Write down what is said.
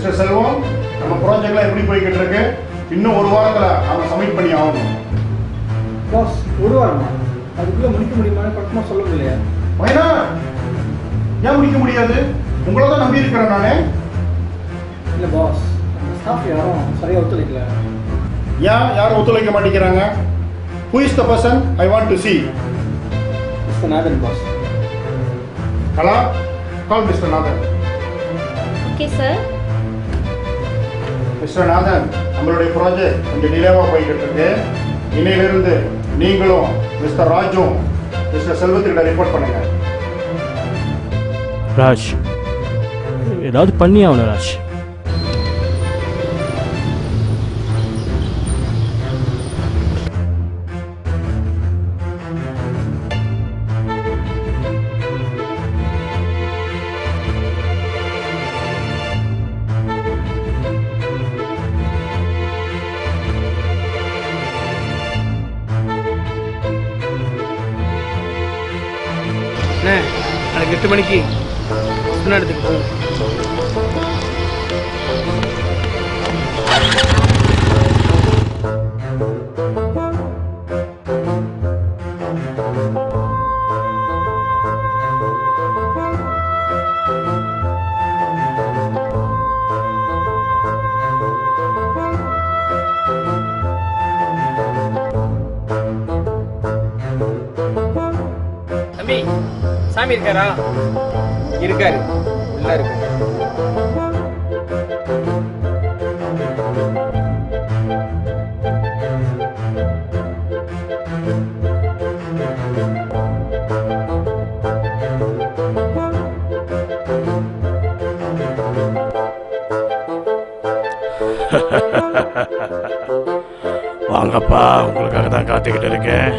Mister செல்வம், நம்ம ப்ராஜெக்ட்லாம் எப்படி போய்கிட்டு இருக்கு? இன்னும் ஒரு வாரத்தில் நம்ம சப்மிட் பண்ணி ஆகணும். பாஸ், ஒரு வாரமா? அதுக்குள்ளே முடிக்க முடியுமான்னு பக்கமாக சொல்ல முடியலையா? மைனா, ஏன் முடிக்க முடியாது? உங்களை தான் நம்பி இருக்கிறேன் நானே. இல்லை பாஸ், அந்த ஸ்டாஃப் யாரும் சரியாக ஒத்துழைக்கல. யாரும் ஒத்துழைக்க மாட்டேங்கிறாங்க? Who is the person I want to see? Mister Nathan boss. Hello, call mister Nathan. Okay sir. Mister Nathan, நம்மளுடைய ப்ராஜெக்ட் கொஞ்சம் டிலேவாக போய்கிட்டு இருக்கு. இன்னையிலிருந்து நீங்களும் மிஸ்டர் ராஜும் மிஸ்டர் செல்வத்திட்ட ரிப்போர்ட் பண்ணுங்க. ராஜ், ஏதாவது பண்ணி ஆகணும் ராஜ். நாளைக்கு 8 மணிக்கு இடத்துக்கு போகும். தம்பி, சாமி இருக்காரா? இருக்காரு, உள்ள இருக்கு. வாங்கப்பா, உங்களுக்காக தான் காத்துக்கிட்டு இருக்கேன்.